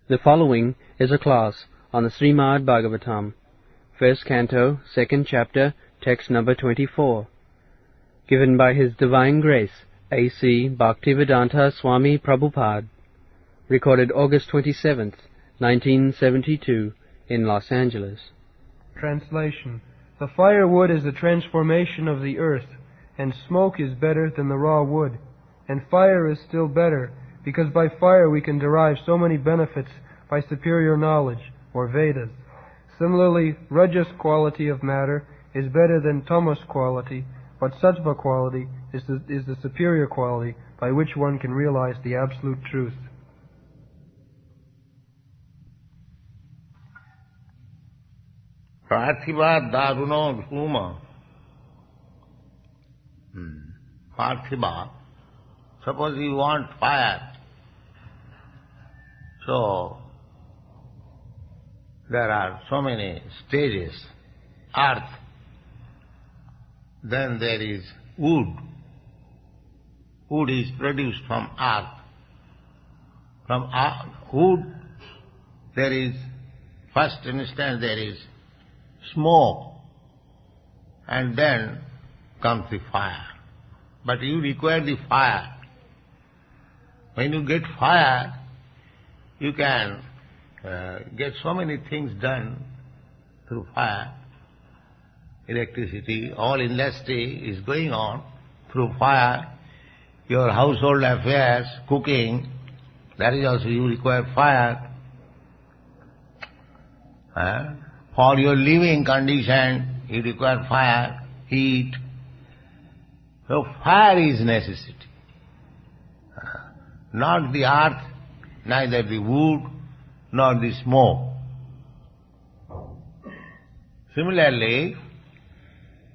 The following is a class on the Śrīmad-Bhāgavatam, first canto, second chapter, text number 24, given by His Divine Grace, A.C. Bhaktivedanta Swami Prabhupada, recorded August 27th, 1972, in Los Angeles. Translation. The firewood is the transformation of the earth, and smoke is better than the raw wood, and fire is still better, because by fire we can derive so many benefits by superior knowledge, or Vedas. Similarly, Rajas quality of matter is better than Tamas quality, but Sattva quality is the superior quality by which one can realize the absolute truth. Parthiva daruno dhuma. Parthiva. Suppose you want fire. So, there are so many stages. Earth. Then there is wood. Wood is produced from earth. From wood there is, first instance there is smoke, and then comes the fire. But you require the fire. When you get fire, you can get so many things done through fire. Electricity, all industry is going on through fire. Your household affairs, cooking, that is also you require fire. For your living condition, you require fire, heat. So fire is necessity. Not the earth, neither the wood, nor the smoke. Similarly,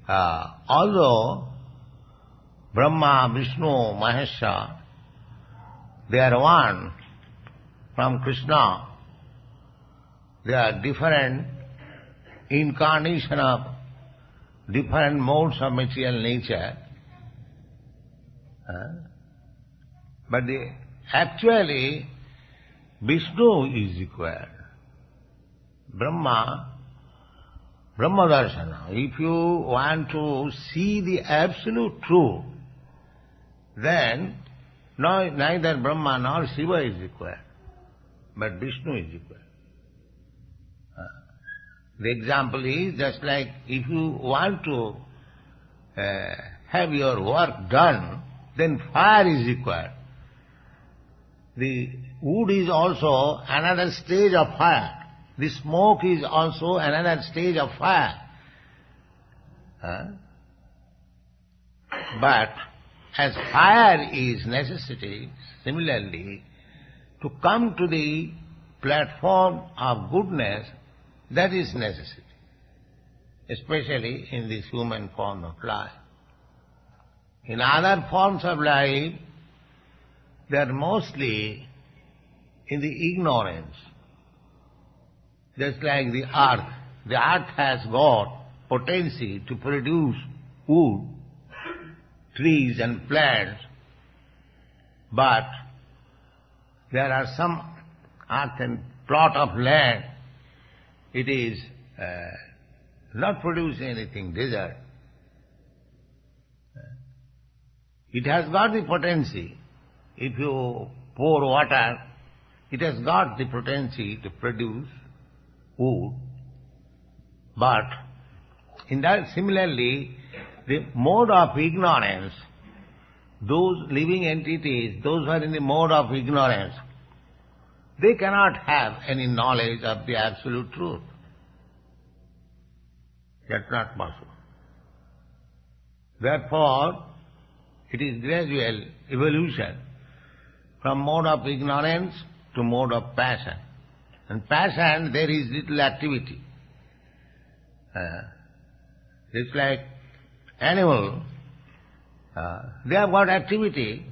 although Brahma, Vishnu, Mahesha, they are one from Krishna, they are different incarnation of different modes of material nature. But actually, Vishnu is required. Brahma Darshana. If you want to see the absolute truth, then neither Brahma nor Shiva is required, but Vishnu is required. The example is just like if you want to have your work done, then fire is required. The wood is also another stage of fire. The smoke is also another stage of fire. But as fire is necessity, similarly, to come to the platform of goodness, that is necessity, especially in this human form of life. In other forms of life, they are mostly in the ignorance. Just like the earth. The earth has got potency to produce wood, trees and plants, but there are some earth and plot of land, it is not producing anything, desert. It has got the potency. If you pour water, it has got the potency to produce wood. But in that, similarly, the mode of ignorance, those living entities, those who are in the mode of ignorance, they cannot have any knowledge of the absolute truth. That's not possible. Therefore, it is gradual evolution from mode of ignorance to mode of passion. And passion, there is little activity. It's like animal, they have got activity.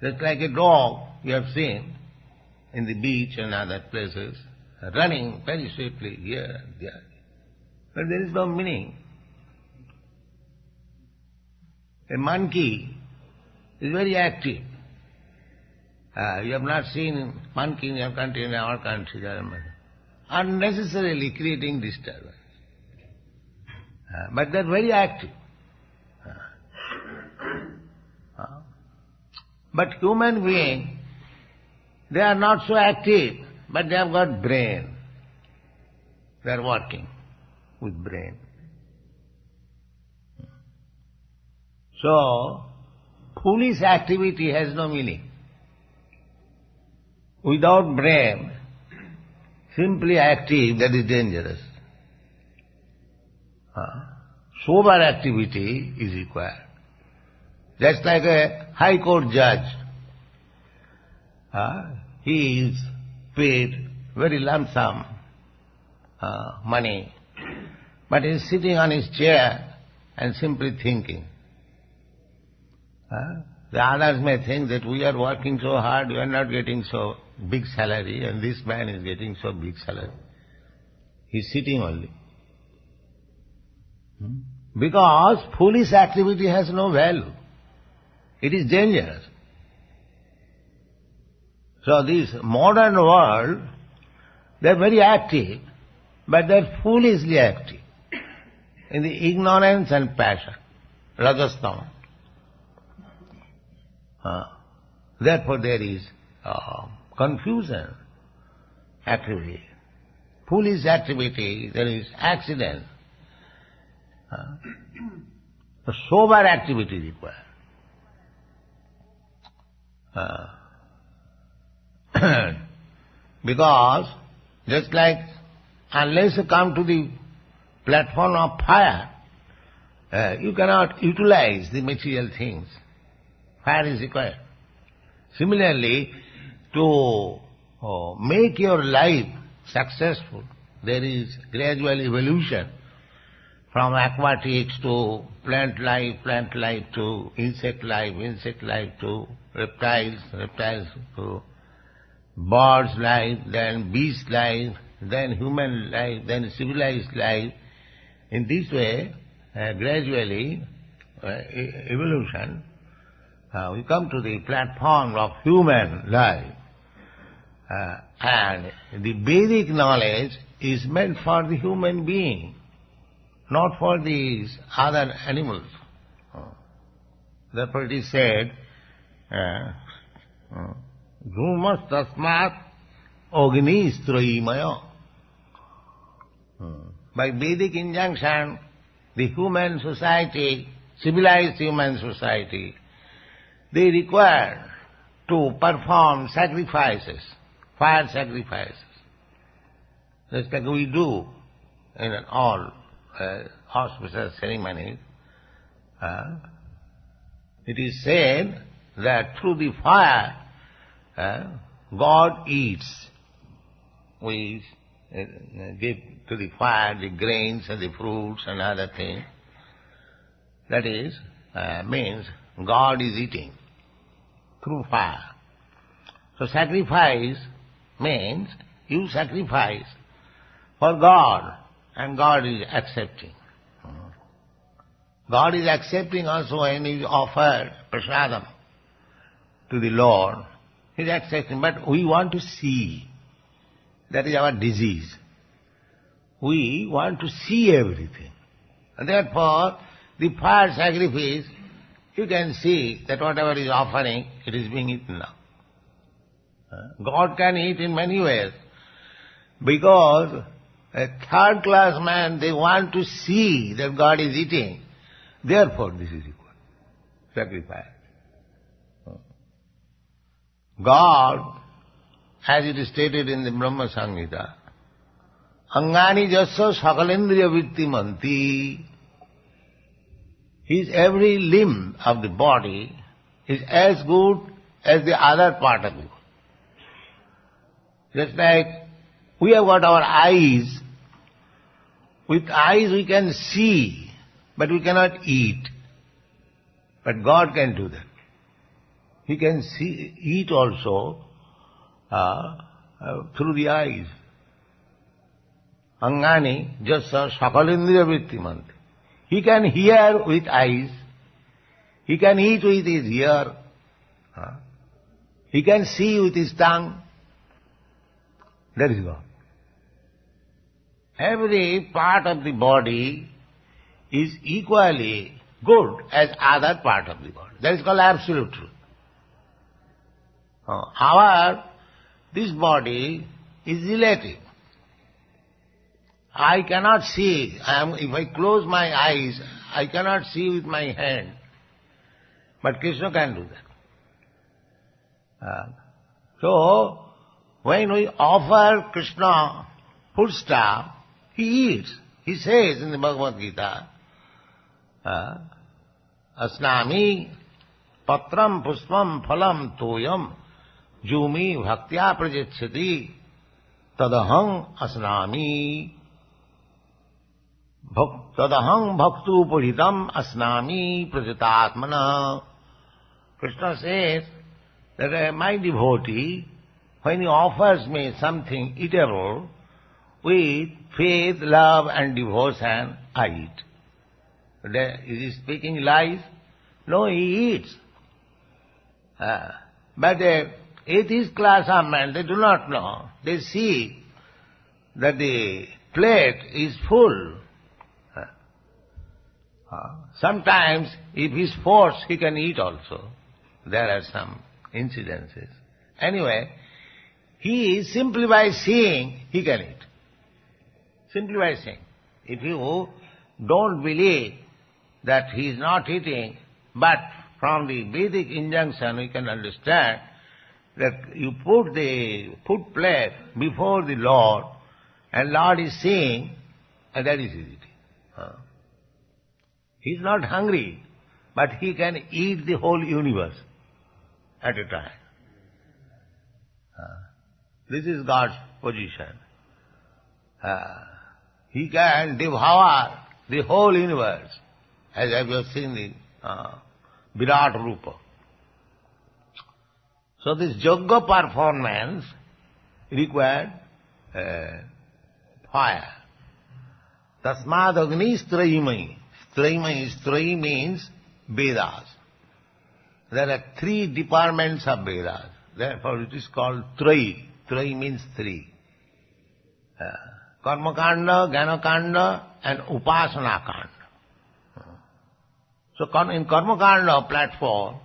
Just like a dog, you have seen in the beach and other places, running very swiftly here and there. But there is no meaning. A monkey is very active. You have not seen monkey in your country, in our country, unnecessarily creating disturbance. But they are very active. But human beings, they are not so active, but they have got brain. They are working with brain. So, foolish activity has no meaning. Without brain, simply active, that is dangerous. Sober activity is required. Just like a high court judge. He is paid very lump sum money, but he is sitting on his chair and simply thinking. The others may think that we are working so hard, we are not getting so big salary, and this man is getting so big salary. He is sitting only. Because foolish activity has no value. It is dangerous. So this modern world, they are very active, but they are foolishly active in the ignorance and passion, rajastama. Therefore there is confusion, activity. Foolish activity, there is accident. A sober activity required. Because just like unless you come to the platform of fire, you cannot utilize the material things. Fire is required. Similarly, to make your life successful, there is gradual evolution from aquatics to plant life to insect life to reptiles to birds life, then beast life, then human life, then civilized life. In this way, gradually, evolution, we come to the platform of human life. And the Vedic knowledge is meant for the human being, not for these other animals. Therefore it is said, Dhumas tasmat agnistroimaya. By Vedic injunction, the human society, civilized human society, they require to perform sacrifices, fire sacrifices. Just like we do in all auspicious ceremonies. It is said that through the fire, God eats. We give to the fire the grains and the fruits and other things. That is, means God is eating through fire. So sacrifice means you sacrifice for God, and God is accepting. God is accepting also when you offer prasadam to the Lord. He is accepting, but we want to see. That is our disease. We want to see everything. And therefore, the fire sacrifice, you can see that whatever is offering, it is being eaten now. God can eat in many ways, because a third-class man, they want to see that God is eating. Therefore, this is required. Sacrifice. God, as it is stated in the Brahma Samhita, Angani jasya sakalendriya vitti manti. His every limb of the body is as good as the other part of it. Just like we have got our eyes. With eyes we can see, but we cannot eat. But God can do that. He can see, eat also through the eyes. Angani jasya sakalendriya vitti manti. He can hear with eyes. He can eat with his ear. He can see with his tongue. That is God. Every part of the body is equally good as other part of the body. That is called absolute truth. However, this body is relative. I cannot see. If I close my eyes, I cannot see with my hand. But Krishna can do that. So, when we offer Krishna foodstuff, he eats. He says in the Bhagavad Gita, Asnami patram puspam phalam toyam jumi bhaktya prajachyati tadaham asnami tadaham bhaktu puritam asnami prajatatmana. Krishna says that my devotee, when he offers me something eatable, with faith, love and devotion, I eat. Is he speaking lies? No, he eats. But the atheist class of men, they do not know. They see that the plate is full. Sometimes, if he is forced, he can eat also. There are some incidences. Anyway, he simply by seeing, he can eat. Simply by seeing. If you don't believe that he is not eating, but from the Vedic injunction we can understand that you put the food plate before the Lord, and Lord is seeing, and that is his eating. He is not hungry, but he can eat the whole universe at a time. This is God's position. He can devour the whole universe, as you have seen the Virat Rupa. So this yoga performance required fire. Tasmad agni strayimai. Strayi means Vedas. There are 3 departments of Vedas. Therefore it is called Trayi. Trayi means 3. Karmakanda, Jnanakanda and Upasanakanda. So in Karmakanda platform,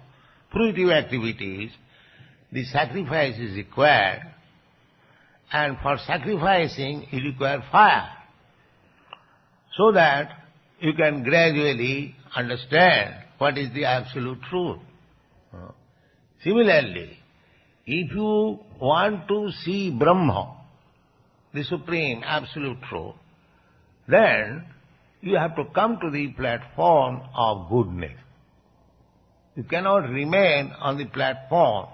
fruitive activities, the sacrifice is required, and for sacrificing you require fire, so that you can gradually understand what is the absolute truth. Similarly, if you want to see Brahma, the supreme absolute truth, then you have to come to the platform of goodness. You cannot remain on the platform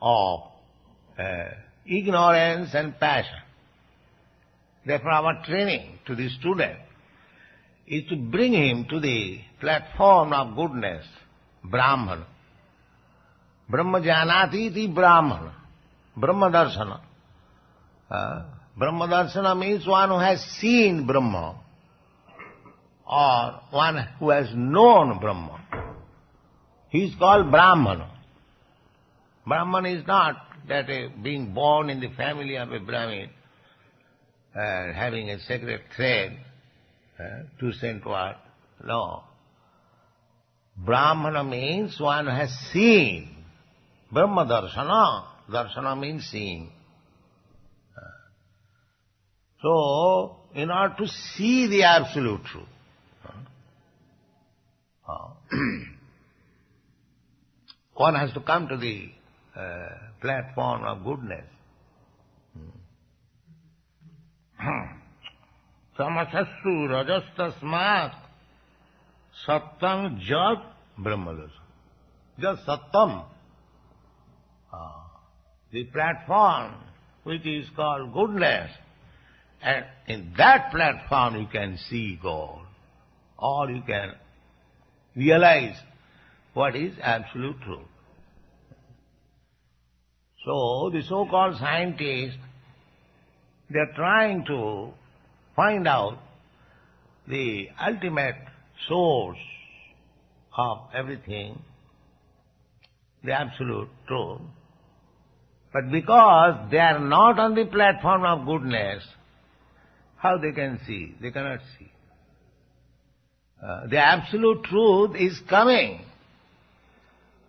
of ignorance and passion. Therefore our training to the student is to bring him to the platform of goodness, Brahman. Brahma janati iti Brahman. Brahma darshana. Brahma darshana means one who has seen Brahma, or one who has known Brahma. He is called Brahman. Brahman is not that being born in the family of a Brahmin, having a sacred thread to send word. No. Brahmana means one who has seen. Brahma darshana. Darshana means seeing. So, in order to see the absolute truth, one has to come to the platform of goodness. Samasassu rajastasmat sattam jat brahmadas. Just sattam. The platform which is called goodness, and in that platform you can see God, or you can realize what is absolute truth. So the so-called scientists, they are trying to find out the ultimate source of everything, the absolute truth. But because they are not on the platform of goodness, how they can see? They cannot see. The absolute truth is coming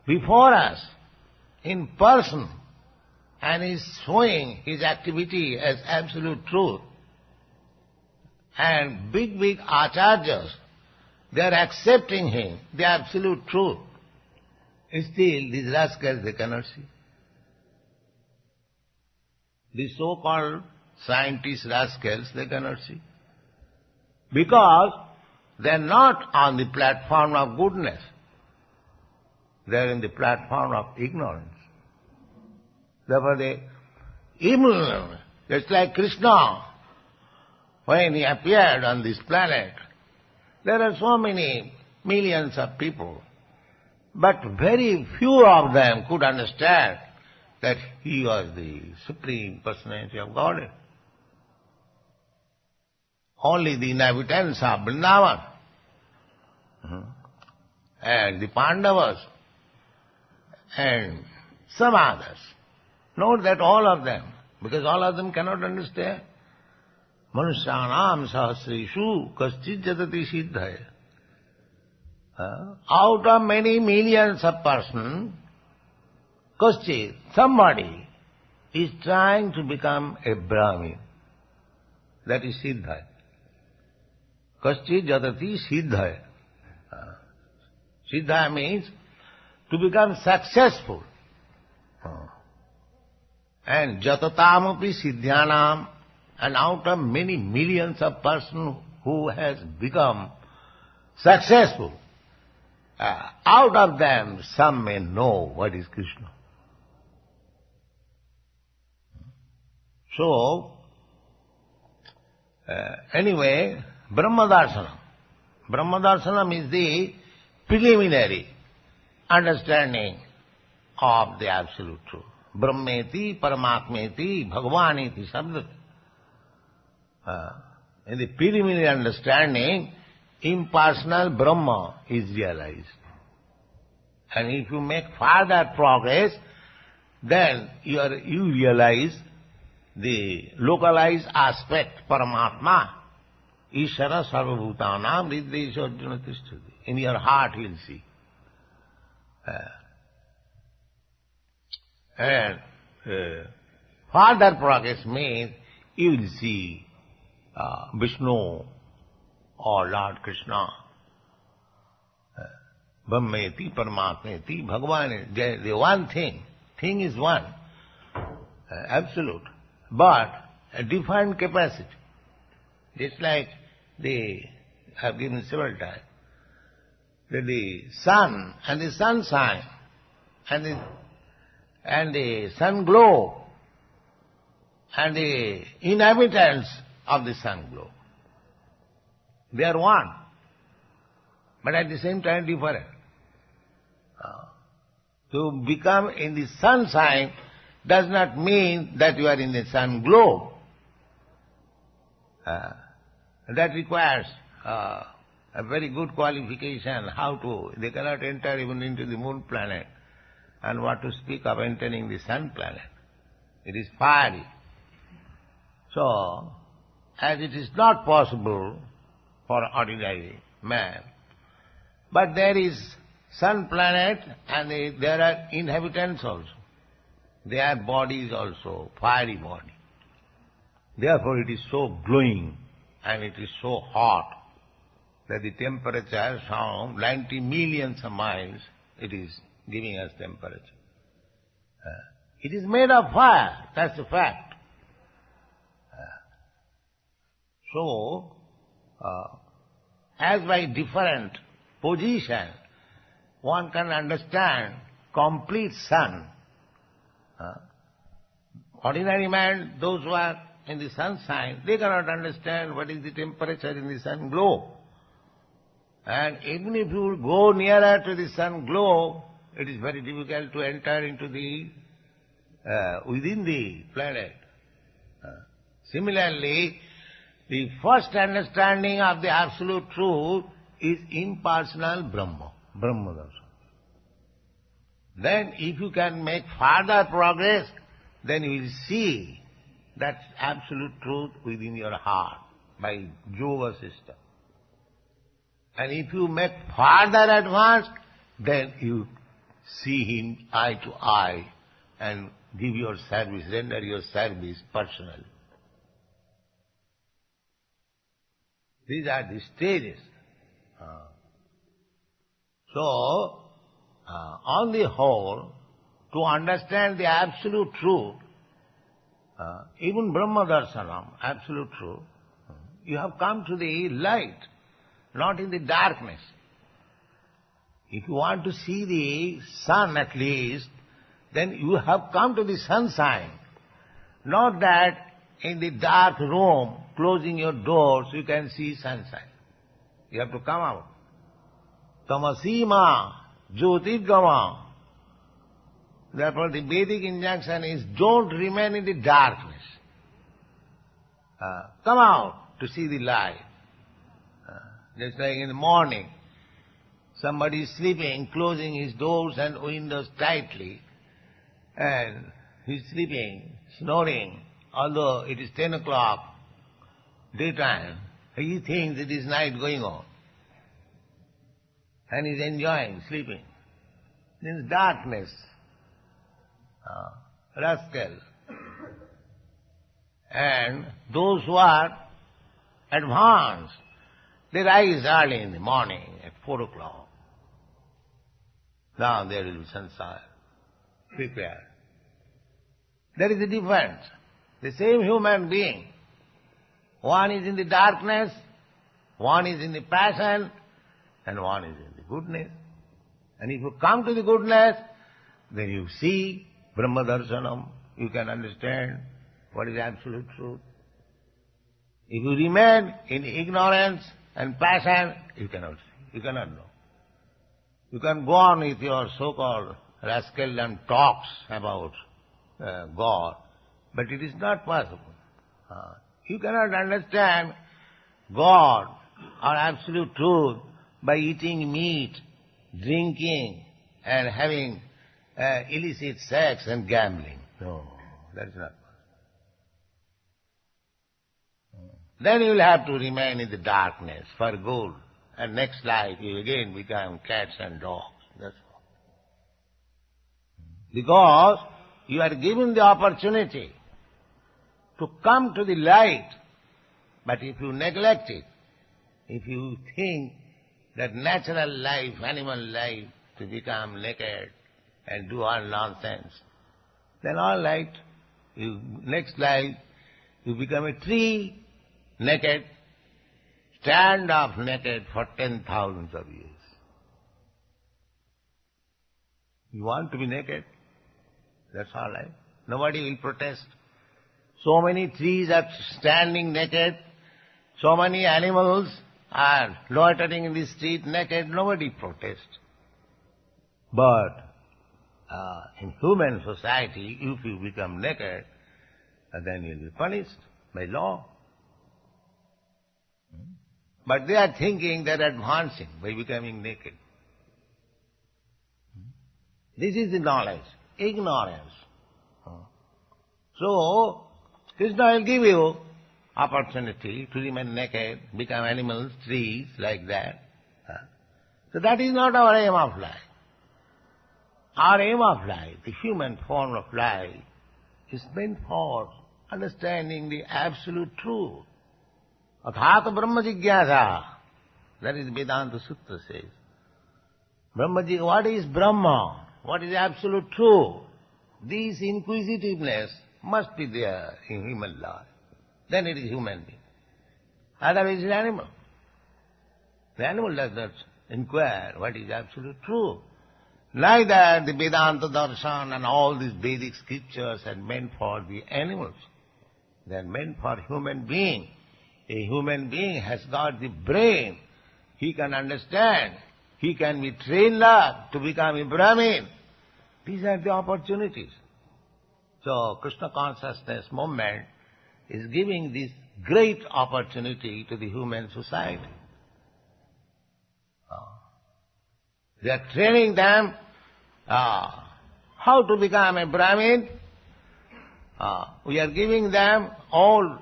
before us in person and is showing his activity as absolute truth. And big acharyas, they are accepting him, the absolute truth. Still, these rascals, they cannot see. These so-called scientist rascals, they cannot see. Because they are not on the platform of goodness. They are in the platform of ignorance. Therefore they evil, just like Krishna, when he appeared on this planet, there are so many millions of people, but very few of them could understand that he was the Supreme Personality of Godhead. Only the inhabitants of Vrindavan and the Pandavas and some others. Note that all of them, because all of them cannot understand. Manusyanam sahasreshu kaschid jatati siddhaya. Out of many millions of persons, kaschid, somebody is trying to become a Brahmin. That is siddhaya. Kaschid jatati siddhaya. Siddhaya means to become successful. And jatatamapi siddhyanam, and out of many millions of persons who has become successful, out of them some may know what is Krishna. So, anyway, Brahmadarshanam. Brahmadarshanam is the preliminary understanding of the absolute truth. Brahmeti, Paramatmeti, Bhagavaneti, Sabdati. In the preliminary understanding, impersonal Brahma is realized. And if you make further progress, then you realize the localized aspect, Paramatma, Ishara Sarvabhutanam Riddhesha Arjuna Tishtati. In your heart you'll see. And further progress means you will see Vishnu or Lord Krishna. Brahmeti, Paramatmeti, Bhagavan, the one thing. Thing is one, absolute, but a different capacity. Just like I have given several times, that the sun and the sunshine and the sun glow and the inhabitants of the sun glow, they are one, but at the same time different. To become in the sunshine does not mean that you are in the sun glow. That requires a very good qualification. They cannot enter even into the moon planet, and what to speak of entering the sun planet. It is fiery. So, as it is not possible for ordinary man, but there is sun planet and there are inhabitants also. Their bodies also, fiery body. Therefore it is so glowing and it is so hot that the temperature from 90 millions of miles, it is giving us temperature. It is made of fire, that's a fact. So, as by different position, one can understand complete sun. Ordinary man, those who are in the sunshine, they cannot understand what is the temperature in the sun glow. And even if you go nearer to the sun glow, it is very difficult to enter into the within the planet. Similarly, the first understanding of the absolute truth is impersonal Brahma, Brahmadarsana. Then if you can make further progress, then you will see that absolute truth within your heart by yoga system. And if you make further advance, then you see him eye to eye and give your service, render your service personally. These are the stages. So, on the whole, to understand the absolute truth, even Brahma Darshanam, absolute truth, you have come to the light, not in the darkness. If you want to see the sun at least, then you have come to the sunshine. Not that in the dark room, closing your doors, you can see sunshine. You have to come out. Tamasima jyotirgama. Therefore the Vedic injunction is don't remain in the darkness. Come out to see the light. Just like in the morning, somebody is sleeping, closing his doors and windows tightly, and he's sleeping, snoring, although it is 10 o'clock, daytime, he thinks it is night going on. And he's enjoying sleeping. In darkness, rascal. And those who are advanced, they rise early in the morning at 4 o'clock. Now there will be sunshine. Prepare. There is a difference. The same human being. One is in the darkness, one is in the passion, and one is in the goodness. And if you come to the goodness, then you see Brahma Darshanam, you can understand what is absolute truth. If you remain in ignorance and passion, you cannot see, you cannot know. You can go on with your so-called rascaldom talks about God, but it is not possible. You cannot understand God or absolute truth by eating meat, drinking, and having illicit sex and gambling. No, that is not possible. Then you will have to remain in the darkness for good. And next life you again become cats and dogs. That's all. Because you are given the opportunity to come to the light, but if you neglect it, if you think that natural life, animal life, to become naked and do all nonsense, then all right, next life you become a tree, naked, stand up naked for 10,000 of years. You want to be naked? That's all right. Nobody will protest. So many trees are standing naked, so many animals are loitering in the street naked, nobody protests. But in human society, if you become naked, then you will be punished by law. But they are thinking they are advancing by becoming naked. This is the knowledge, ignorance. So, Krishna will give you opportunity to remain naked, become animals, trees, like that. So that is not our aim of life. Our aim of life, the human form of life, is meant for understanding the absolute truth. Athāta Brahma Jigyāsa. That is Vedanta Sutra says. What is Brahma? What is absolute truth? This inquisitiveness must be there in human life. Then it is human being. Otherwise it is animal. The animal does not inquire what is absolute truth. Neither the Vedanta Darshan and all these Vedic Scriptures are meant for the animals. They are meant for human being. A human being has got the brain. He can understand. He can be trained up to become a Brahmin. These are the opportunities. So Krishna consciousness movement is giving this great opportunity to the human society. They are training them how to become a Brahmin We are giving them all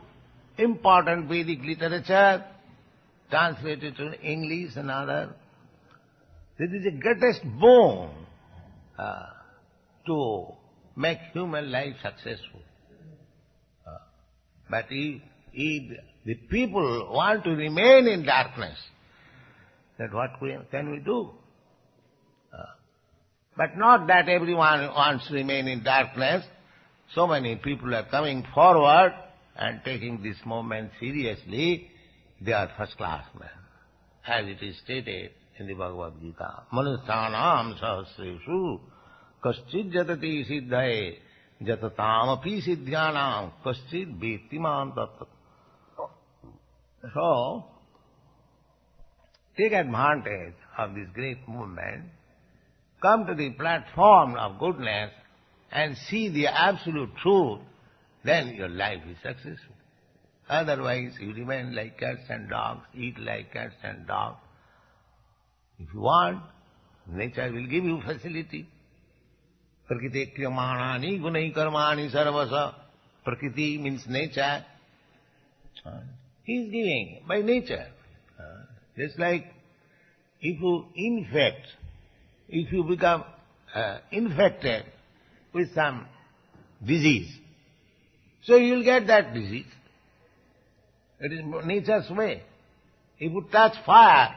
important Vedic literature, translated to English and other. This is the greatest boon to make human life successful. But if the people want to remain in darkness, then what can we do? But not that everyone wants to remain in darkness. So many people are coming forward and taking this movement seriously. They are first-class men. As it is stated in the Bhagavad Gita, Manusthanam sahasreshu kaschid jatati siddhaye jatatam api siddhyanam kaschid bhettiman tattva. So, take advantage of this great movement, come to the platform of goodness and see the absolute truth, then your life is successful. Otherwise, you remain like cats and dogs, eat like cats and dogs. If you want, nature will give you facility. Prakriti kriyamanani gunai karmani sarvasa. Prakriti means nature. He is giving by nature. Just like if you become infected with some disease, so you will get that disease. It is nature's way. If you touch fire,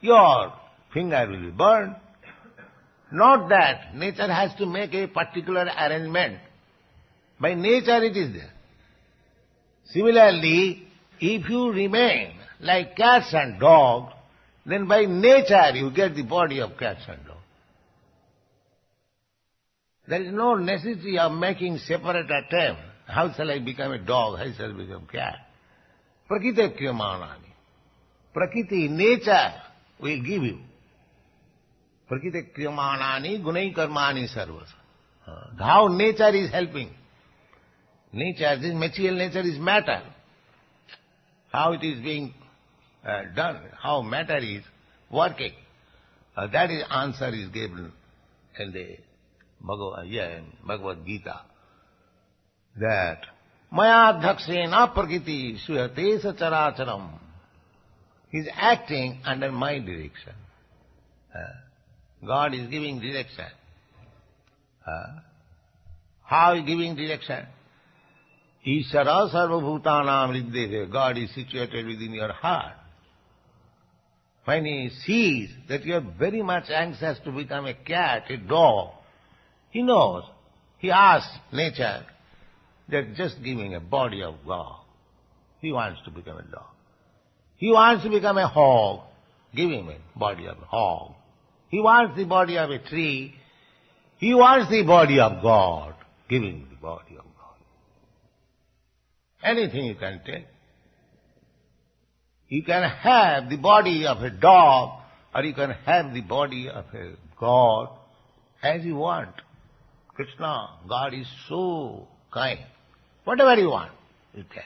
your finger will be burned. Not that nature has to make a particular arrangement. By nature it is there. Similarly, if you remain like cats and dogs, then by nature you get the body of cats and dogs. There is no necessity of making separate attempt. How shall I become a dog? How shall I become a cat? Prakriti kriyamanani. Prakriti, nature, will give you. Prakriti kriyamanani gunai karmani sarvas. How nature is helping. Nature, this material nature is matter. How it is being done, how matter is working. That is answer is given in the Bhagavad Gita. That iandKṛṣṇa prakriti suyate sacharacharam. He is acting under my direction. God is giving direction. How is giving direction? Ishara sarvabhutanam riddhete. God is situated within your heart. When He sees that you are very much anxious to become a cat, a dog, He knows. He asks nature that just give him a body of God. He wants to become a dog. He wants to become a hog. Give him a body of a hog. He wants the body of a tree. He wants the body of God. Give him the body of God. Anything you can take. You can have the body of a dog, or you can have the body of a God as you want. Krishna, God is so kind. Whatever you want, you can.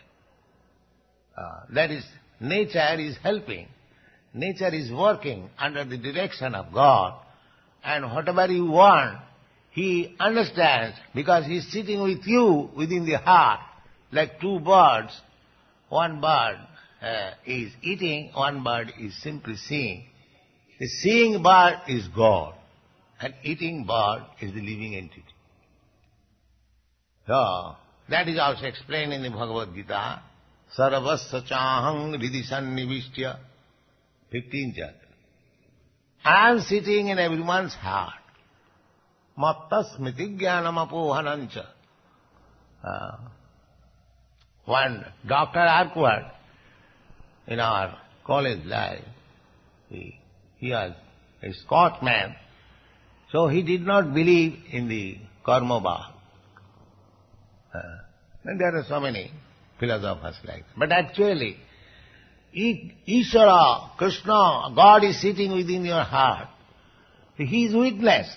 That is, nature is helping. Nature is working under the direction of God. And whatever you want, He understands because He is sitting with you within the heart, like two birds. One bird is eating, one bird is simply seeing. The seeing bird is God, and eating bird is the living entity. So, that is also explained in the Bhagavad Gita. Sarvasya chahang ridisan nivishya. 15th chapter. I am sitting in everyone's heart. Matta smriti jnanam apohanancha. One Dr. Arkwood, in our college life, he was a Scotsman, so he did not believe in the karma bhava. And there are so many philosophers like that. But actually, Ishvara, Krishna, God is sitting within your heart. He is witness.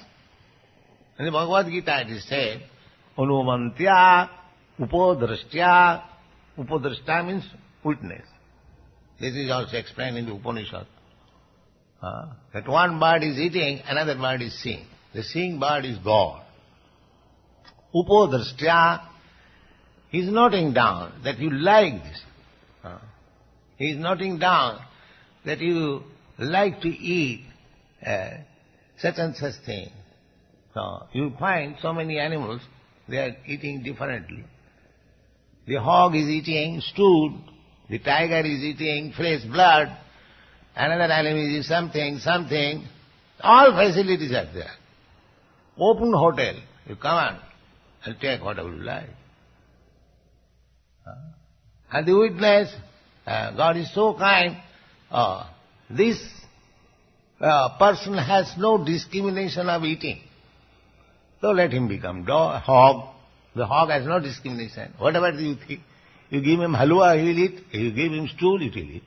In the Bhagavad Gita it is said, Anumantya upodrashtya. Upodrashta means witness. This is also explained in the Upanishad. That one bird is eating, another bird is seeing. The seeing bird is God. Upodrashtya, He's noting down that you like this. He's noting down that you like to eat such and such thing. So you find so many animals, they are eating differently. The hog is eating stool, the tiger is eating fresh blood, another animal is something. All facilities are there. Open hotel, you come on and take whatever you like. And the witness, God is so kind, this person has no discrimination of eating. So let him become hog. The hog has no discrimination. Whatever you think, you give him halwa, he will eat. You give him stool, he will eat.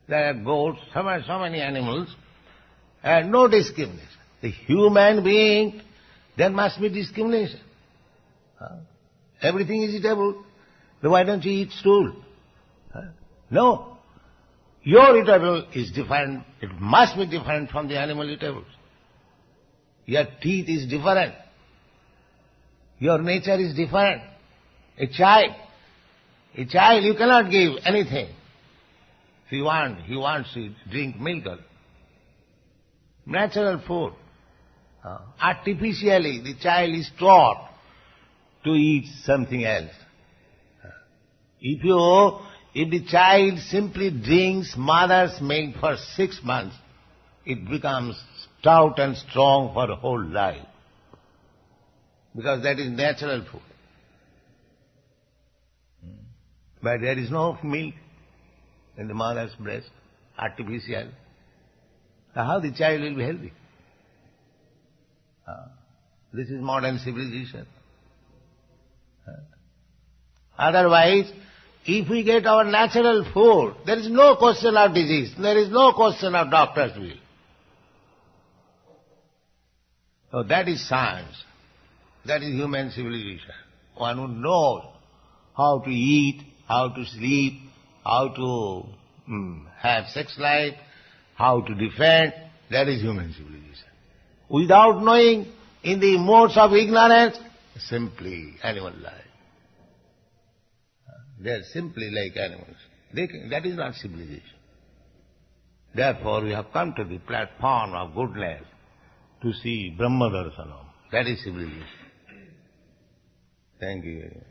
There are goats, so many animals, and no discrimination. The human being, there must be discrimination. Everything is eatable. Then why don't you eat stool? No. Your eatable is different. It must be different from the animal eatables. Your teeth is different. Your nature is different. A child, you cannot give anything. If he wants to drink milk. Natural food. Artificially, the child is taught to eat something else. If the child simply drinks mother's milk for 6 months, it becomes stout and strong for the whole life. Because that is natural food. But there is no milk in the mother's breast, artificial. How the child will be healthy? This is modern civilization. Otherwise, if we get our natural food, there is no question of disease, there is no question of doctor's will. So that is science. That is human civilization. One who knows how to eat, how to sleep, how to have sex life, how to defend, that is human civilization. Without knowing, in the modes of ignorance, simply animal life. They are simply like animals. That is not civilization. Therefore, we have come to the platform of goodness to see Brahma Darshanam. That is civilization. Thank you.